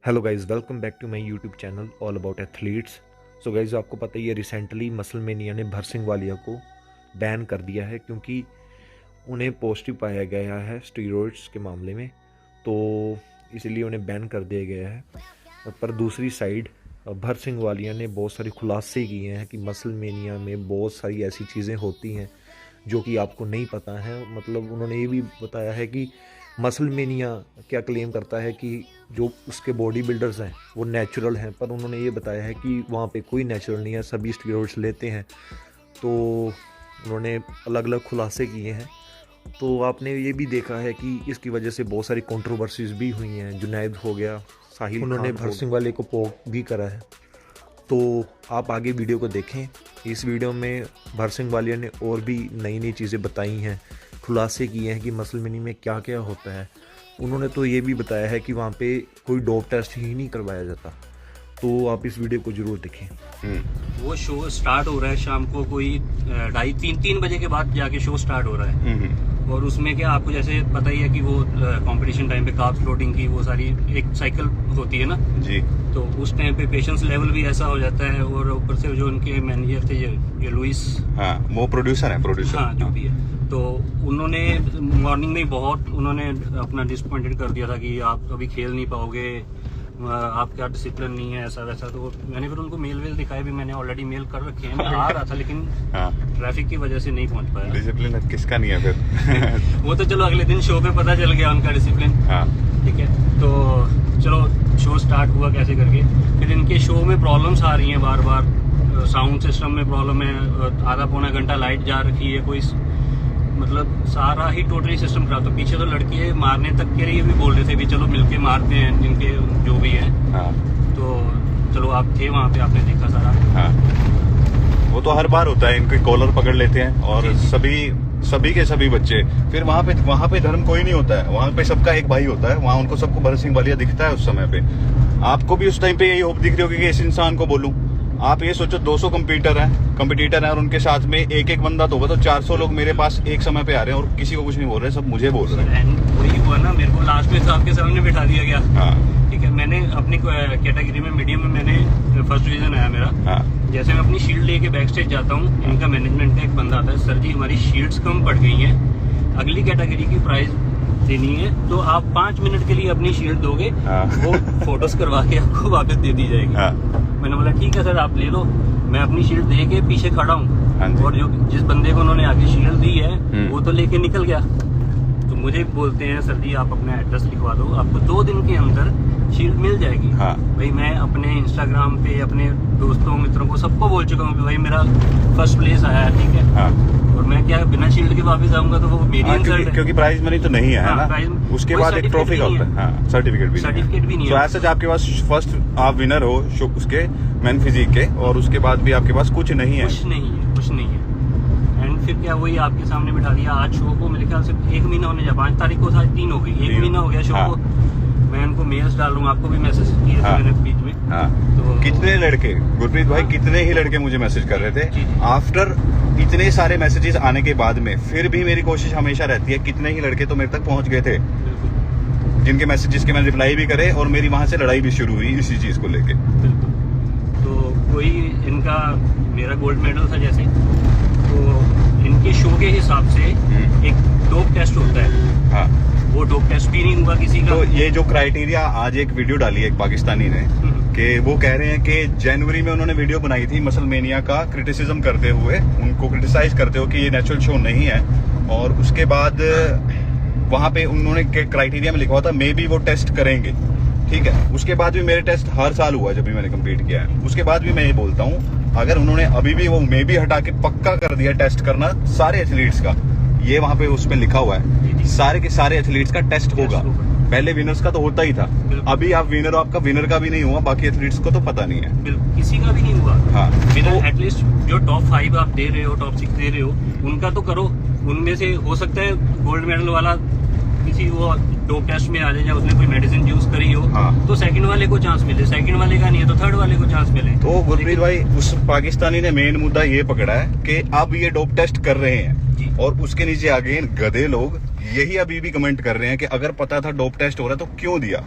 Hello guys, welcome back to my YouTube channel all about athletes. So guys, आपको पता ही है recently muscle mania ने भरसिंग वालिया को ban कर दिया है क्योंकि उन्हें पॉजिटिव पाया गया है स्टीरॉइड्स के मामले में, तो इसीलिए उन्हें बैन कर दिया गया है। पर दूसरी साइड भरसिंग वालिया ने बहुत सारे खुलासे किए हैं कि मसल मेनिया में बहुत सारी ऐसी चीज़ें होती हैं जो कि आपको नहीं पता है। मतलब उन्होंने ये भी बताया है कि मसल मेनिया क्या क्लेम करता है कि जो उसके बॉडी बिल्डर्स हैं वो नेचुरल हैं, पर उन्होंने ये बताया है कि वहाँ पे कोई नेचुरल नहीं है, सभी स्टेरॉइड्स लेते हैं। तो उन्होंने अलग अलग खुलासे किए हैं। तो आपने ये भी देखा है कि इसकी वजह से बहुत सारी कंट्रोवर्सीज भी हुई हैं। जुनैद हो गया, साहिल, उन्होंने भरसिंग वाले को पोक भी करा है। तो आप आगे वीडियो को देखें। इस वीडियो में भरसिंग वालिया ने और भी नई नई चीज़ें बताई हैं, खुलासे किए हैं कि मसल मेनिया में क्या क्या होता है। उन्होंने तो ये भी बताया है कि वहाँ पे कोई डोप टेस्ट ही नहीं करवाया जाता। तो आप इस वीडियो को जरूर देखें। वो शो स्टार्ट हो रहा है शाम को कोई 2:30-3 बजे के बाद जाके शो स्टार्ट हो रहा है। और उसमें क्या आपको जैसे पता ही है कि वो कंपटीशन टाइम पे कार्ब्स लोडिंग की वो सारी एक साइकिल होती है ना जी। तो उस टाइम पे पेशेंस लेवल भी ऐसा हो जाता है। और ऊपर से जो उनके मैनेजर थे ये लुइस, हाँ वो प्रोड्यूसर है, हाँ जो भी है, तो उन्होंने मॉर्निंग में बहुत उन्होंने अपना डिसअपॉइंटेड कर दिया था कि आप कभी खेल नहीं पाओगे, आपका डिसिप्लिन नहीं है, ऐसा वैसा। तो मैंने फिर उनको मेल दिखाया भी, मैंने ऑलरेडी मेल कर रखे हैं। मैं आ रहा था लेकिन ट्रैफिक की वजह से नहीं पहुंच पाया। डिसिप्लिन किसका नहीं है फिर? वो तो चलो अगले दिन शो पे पता चल गया उनका डिसिप्लिन। ठीक है, तो चलो शो स्टार्ट हुआ कैसे करके। फिर इनके शो में प्रॉब्लम्स आ रही हैं बार बार। साउंड सिस्टम में प्रॉब्लम है, आधा पौना घंटा लाइट जा रखी है, कोई मतलब सारा ही टोटली सिस्टम खराब। तो पीछे तो लड़के मारने तक के लिए भी बोल रहे थे भी चलो मिलके मारते हैं जिनके जो भी है। तो चलो आप थे वहाँ पे, आपने देखा सारा। वो तो हर बार होता है, इनके कॉलर पकड़ लेते हैं और सभी के सभी बच्चे। फिर वहाँ पे धर्म कोई नहीं होता है, वहाँ पे सबका एक भाई होता है। वहाँ उनको सबको भरसिंह वालिया दिखता है उस समय पे। आपको भी उस टाइम पे यही होप दिख रही होगी कि इस इंसान को बोलूं। आप ये सोचो 200 कंपटीटर हैं और उनके साथ में एक बंदा तो होगा, तो 400 लोग मेरे पास एक समय पे आ रहे हैं और किसी को कुछ नहीं बोल रहे, सब मुझे बोल रहे हैं। वही हुआ ना, मेरे को लास्ट में आपके सामने बिठा दिया गया। ठीक है, मैंने अपनी कैटेगरी में मीडियम में मैंने फर्स्ट डिवीजन आया मेरा। जैसे मैं अपनी शील्ड लेके बैक स्टेज जाता हूँ, इनका मैनेजमेंट का एक बंदा आता है, सर जी हमारी शील्ड्स कम पड़ गई हैं, अगली कैटेगरी की प्राइस देनी है तो आप 5 मिनट के लिए अपनी शील्ड दोगे, वो फोटोज करवा के आपको वापस दे दी जाएगी। मैंने बोला ठीक है सर आप ले लो। मैं अपनी शील्ड दे के पीछे खड़ा हूँ और जो जिस बंदे को उन्होंने आगे शील्ड दी है वो तो लेके निकल गया। तो मुझे बोलते हैं सर जी आप अपना एड्रेस लिखवा दो, आपको 2 दिन के अंदर शील्ड मिल जाएगी। भाई मैं अपने इंस्टाग्राम पे अपने दोस्तों मित्रों को सबको बोल चुका हूँ कि भाई मेरा फर्स्ट प्लेस आया है, ठीक है। और मैं क्या बिना शील्ड के वापस आऊंगा तो वो मेरी इंसल्ट है, क्योंकि प्राइज मनी तो नहीं है ना। उसके बाद एक ट्रॉफी का होता है, सर्टिफिकेट भी नहीं है। तो आपके पास फर्स्ट आप विनर हो उसके मैन फिजिक के, और उसके बाद भी आपके पास कुछ नहीं है। कुछ नहीं है। एंड फिर क्या वही आपके सामने बिठा दिया। आज शो को मेरे ख्याल से 1 महीना होने जा, 5 तारीख को 3 हो गई, 1 महीना हो गया शो को। मैं उनको मेल्स डाल रहा हूँ, आपको भी मैसेज किए थे मैंने बीच में। तो कितने लड़के, गुरप्रीत भाई, कितने ही लड़के मुझे मैसेज कर रहे थे। आफ्टर इतने सारे मैसेजेस आने के बाद में फिर भी मेरी कोशिश हमेशा रहती है, कितने ही लड़के तो मेरे तक पहुंच गए थे जिनके मैसेजेस के मैंने रिप्लाई भी करे, और मेरी वहां से लड़ाई भी शुरू हुई इसी चीज को लेके। तो कोई इनका मेरा गोल्ड मेडल था जैसे, तो इनके शो के हिसाब से एक डोप टेस्ट होता है। वो डोप टेस्ट भी नहीं हुआ किसी का। तो ये जो क्राइटेरिया, आज एक वीडियो डाली है एक पाकिस्तानी ने कि वो कह रहे हैं कि जनवरी में उन्होंने वीडियो बनाई थी मसल मेनिया का क्रिटिसिज्म करते हुए, उनको क्रिटिसाइज करते हुए कि ये नेचुरल शो नहीं है। और उसके बाद वहां पे उन्होंने क्राइटेरिया में लिखा हुआ था मे बी वो टेस्ट करेंगे, ठीक है। उसके बाद भी मेरे टेस्ट हर साल हुआ जब भी मैंने कंप्लीट किया है। उसके बाद भी मैं ये बोलता हूँ, अगर उन्होंने अभी भी वो मे बी हटा के पक्का कर दिया टेस्ट करना सारे एथलीट्स का, ये वहां पे उसमें लिखा हुआ है सारे के सारे एथलीट्स का टेस्ट होगा। पहले विनर्स का तो होता ही था, अभी आप विनर हो, आपका विनर का भी नहीं हुआ, बाकी एथलीट्स को तो पता नहीं है, किसी का भी नहीं हुआ। विनर एटलीस्ट जो टॉप 5 आप दे रहे हो, टॉप 6 दे रहे हो, उनका तो करो। उनमें से हो सकता है गोल्ड मेडल वाला किसी वो डोप टेस्ट में आ जाए या उसने कोई मेडिसिन यूज करी हो, हाँ। तो सेकंड वाले को चांस मिले, सेकंड वाले का नहीं है तो थर्ड वाले को चांस मिले। तो गुरप्रीत भाई, उस पाकिस्तानी ने मेन मुद्दा ये पकड़ा है कि अब ये डोप टेस्ट कर रहे हैं, और उसके नीचे आगे गधे लोग यही अभी भी कमेंट कर रहे हैं कि अगर पता था डोप टेस्ट हो रहा है तो क्यों दिया,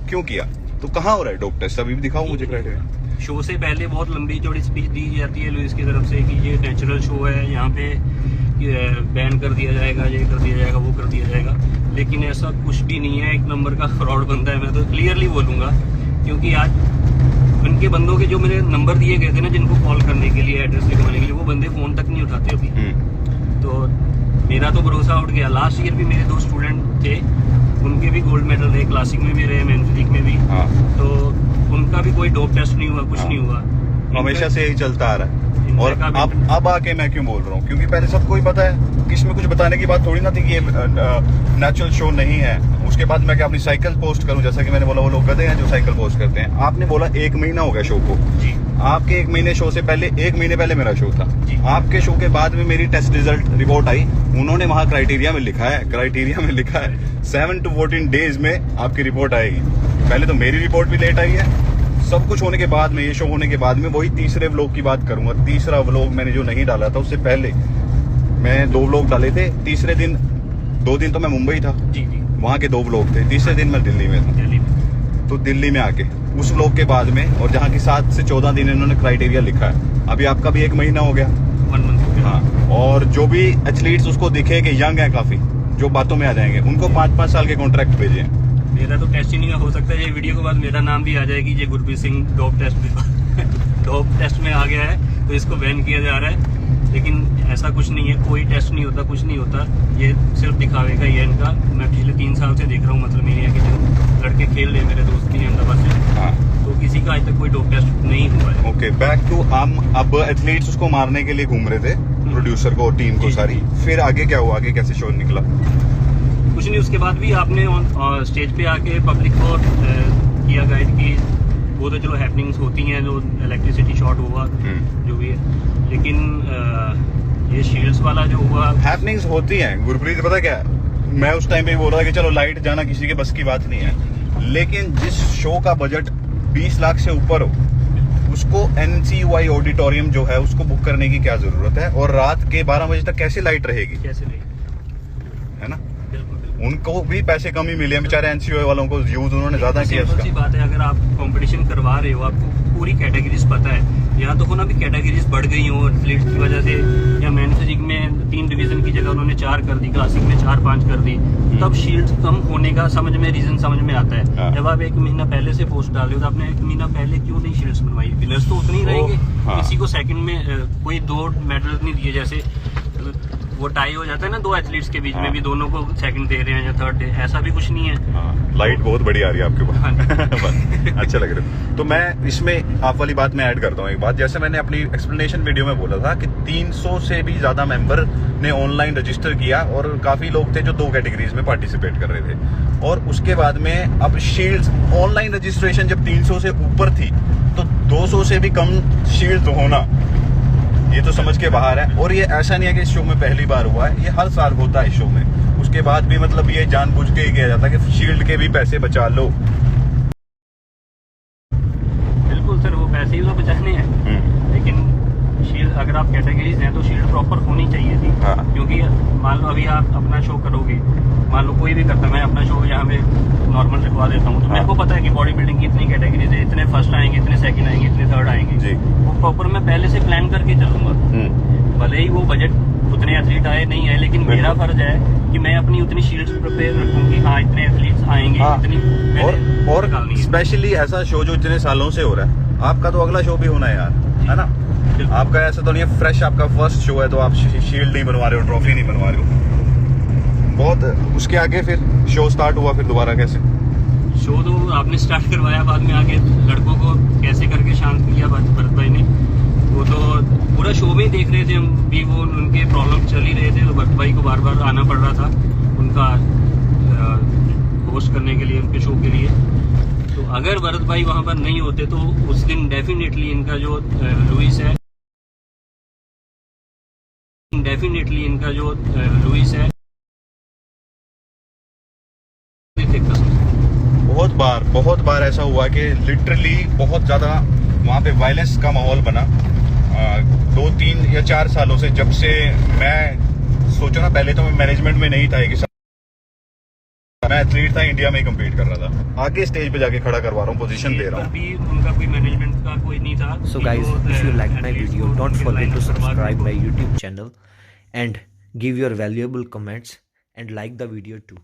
क्यों किया। तो कहाँ हो रहा है डोप टेस्ट, अभी भी दिखाओ मुझे क्राइटेरिया। शो से पहले बहुत लंबी चौड़ी स्पीच दी जाती है लुइस की तरफ से कि ये नेचुरल शो है, यहाँ पे बैन कर दिया जाएगा, ये कर दिया जाएगा, वो कर दिया जाएगा, लेकिन ऐसा कुछ भी नहीं है। एक नंबर का फ्रॉड बंदा है, मैं तो क्लियरली बोलूंगा, क्योंकि आज उनके बंदों के जो मेरे नंबर दिए गए थे ना, जिनको कॉल करने के लिए, एड्रेस लिखवाने के लिए, वो बंदे फोन तक नहीं उठाते अभी। तो मेरा तो भरोसा उठ गया। लास्ट ईयर भी मेरे 2 स्टूडेंट थे, उनके भी गोल्ड मेडल रहे, क्लासिक में भी रहे, मेंस फिजिक में भी, तो उनका भी कोई डोप टेस्ट नहीं हुआ, कुछ नहीं हुआ, हमेशा से यही चलता आ रहा है। और अब आके मैं क्यों बोल रहा हूँ, क्योंकि पहले सबको ही पता है कि इसमें कुछ बताने की बात थोड़ी ना थी कि ये नेचुरल शो नहीं है। उसके बाद मैं क्या अपनी साइकिल पोस्ट करूं, जैसा कि मैंने बोला वो लोग गधे हैं जो साइकिल पोस्ट करते हैं। आपने बोला 1 महीना हो गया शो को जी, आपके 1 महीने शो से पहले 1 महीने पहले मेरा शो था जी। आपके शो के बाद में मेरी टेस्ट रिजल्ट रिपोर्ट आई, उन्होंने वहां क्राइटेरिया में लिखा है 7 to 14 डेज में आपकी रिपोर्ट आएगी। पहले तो मेरी रिपोर्ट भी लेट आई है। सब कुछ होने के बाद में, ये शो होने के बाद में, वही तीसरे व्लॉग की बात करूंगा। तीसरा व्लॉग मैंने जो नहीं डाला था, उससे पहले मैं 2 व्लॉग डाले थे। तीसरे दिन 2 दिन तो मैं मुंबई था जी, वहाँ के 2 व्लॉग थे। तीसरे दिन मैं दिल्ली में था। तो दिल्ली में आके उस व्लॉग के बाद में, और जहाँ की 7 से 14 दिन इन्होंने क्राइटेरिया लिखा है। अभी आपका भी 1 महीना हो गया, 1 मंथ हो गया। हाँ, और जो भी एथलीट्स उसको दिखे कि यंग है काफी, जो बातों में आ जाएंगे, उनको 5-5 साल के कॉन्ट्रैक्ट भेजे हैं। मेरा तो टेस्ट ही नहीं हो सकता, ये वीडियो के बाद मेरा नाम भी आ जाएगी, ये गुरप्रीत सिंह डोप टेस्ट में आ गया है, तो इसको बैन किया जा रहा है। लेकिन ऐसा कुछ नहीं है, कोई टेस्ट नहीं होता, कुछ नहीं होता, ये सिर्फ दिखावे का ही है इनका। मैं पिछले 3 साल से देख रहा हूँ, मतलब मेरी है कि जो लड़के खेल रहे, मेरे दोस्त भी अहमदाबाद से, हाँ, तो किसी का आज तक कोई डोप टेस्ट नहीं हुआ है। ओके, बैक टू अब एथलीट्स उसको मारने के लिए घूम रहे थे, प्रोड्यूसर को, टीम को सारी। फिर आगे क्या हुआ, आगे कैसे शो निकला? कुछ नहीं, उसके बाद भी आपने स्टेज पे आके पब्लिक को किया गाइड की, वो तो चलो हैपनिंग्स होती हैं, जो इलेक्ट्रिसिटी शॉर्ट हुआ, जो भी है, लेकिन ये शील्ड्स वाला जो हुआ, हैपनिंग्स होती हैं गुरप्रीत। पता क्या, मैं उस टाइम पे बोल रहा था कि चलो लाइट जाना किसी के बस की बात नहीं है, लेकिन जिस शो का बजट 20 लाख से ऊपर हो, उसको NCUI ऑडिटोरियम जो है उसको बुक करने की क्या जरूरत है, और रात के 12 बजे तक कैसे लाइट रहेगी, कैसे रहेगी, है ना? उनको भी पैसे कम ही मिले हैं बेचारे, NCUI वालों को यूज उन्होंने ज्यादा किया। सिंपल सी बात है, अगर आप कंपटीशन करवा रहे हो, आपको पूरी कैटेगरीज पता है, यहाँ तो होना भी कैटेगरीज बढ़ गई हो एथलीट्स की वजह से, या मेन फिजिक में 3 डिवीजन की जगह उन्होंने 4 कर दी, क्लासिक में 4-5 कर दी, तब शील्ड्स कम होने का रीजन समझ में आता है। जब आप 1 महीना पहले से पोस्ट डाले हो, तो आपने 1 महीना पहले क्यों नहीं शील्ड्स बनवाई? विनर्स तो उतने ही रहेंगे, किसी को सेकंड में कोई 2 मेडल नहीं दिए, जैसे वो टाई हो जाता है ना 2 एथलीट्स के बीच में भी, दोनों को सेकंड दे रहे हैं या थर्ड दे, ऐसा भी कुछ नहीं है। लाइट बहुत बड़ी आ रही है आपके पास। अच्छा लग रहा है। तो मैं इसमें आप वाली बात में ऐड करता हूँ एक बात, जैसे मैंने अपनी एक्सप्लेनेशन वीडियो में बोला था कि 300 से भी ज्यादा मेंबर ने ऑनलाइन रजिस्टर किया, और काफी लोग थे जो 2 कैटेगरीज में पार्टिसिपेट कर रहे थे। और उसके बाद में अब शील्ड्स ऑनलाइन रजिस्ट्रेशन जब 300 से ऊपर थी, तो 200 से भी कम शील्ड होना, ये तो समझ के बाहर है। और ये ऐसा नहीं है कि इस शो में पहली बार हुआ है, ये हर साल होता है इस शो में। उसके बाद भी मतलब ये जानबूझ के ही किया जाता है कि शील्ड के भी पैसे बचा लो। बिल्कुल सर, वो पैसे ही तो बचाने हैं, लेकिन शील्ड अगर आप कैटेगरीज हैं तो शील्ड प्रॉपर होनी चाहिए थी। क्योंकि मान लो अभी आप अपना शो करोगे, मान लो कोई भी करता, मैं अपना शो यहाँ पे नॉर्मल रखवा देता हूँ, तो मेरे को पता है कि बॉडी बिल्डिंग की इतनी कैटेगरीज है, इतने फर्स्ट आएंगे, इतने सेकंड आएंगे, इतने थर्ड आएंगे, वो प्रॉपर मैं पहले से प्लान करके चलूंगा। भले ही वो बजट उतने एथलीट आए नहीं आए, लेकिन मेरा फर्ज है कि मैं अपनी उतनी शील्ड्स प्रिपेयर रखूँ कि हाँ इतने एथलीट्स आएंगे, इतनी। और स्पेशली ऐसा शो जो इतने सालों से हो रहा है, आपका तो अगला शो भी होना है यार, है ना? आपका ऐसा तो नहीं है फ्रेश, आपका फर्स्ट शो है तो आप शील्ड नहीं बनवा रहे हो, ट्रॉफी नहीं बनवा रहे हो। बहुत उसके आगे फिर शो स्टार्ट हुआ, फिर दोबारा कैसे? शो तो आपने स्टार्ट करवाया, बाद में आगे लड़कों को कैसे करके शांत किया भरत भाई ने। वो तो पूरा शो में ही देख रहे थे हम भी, वो उनके प्रॉब्लम चल ही रहे थे, तो भरत भाई को बार बार आना पड़ रहा था उनका होस्ट करने के लिए, उनके शो के लिए। तो अगर भरत भाई वहाँ पर नहीं होते तो उस दिन डेफिनेटली इनका जो लुइस है बहुत बार ऐसा हुआ कि लिटरली बहुत ज़्यादा वहाँ पे वायलेंस का माहौल बना 2, 3 या 4 सालों से। जब से मैं सोचा ना, पहले तो मैं मैनेजमेंट में नहीं था, मैं एथलीट था, इंडिया में ही कम्पीट कर रहा था, आगे स्टेज पे जाके खड़ा करवा रहा हूँ, पोजीशन दे रहा हूँ। उनका कोई मैनेजमेंट का कोई नहीं था। So guys, if you like my video, don't forget to subscribe my YouTube channel and give your valuable comments and like the video too.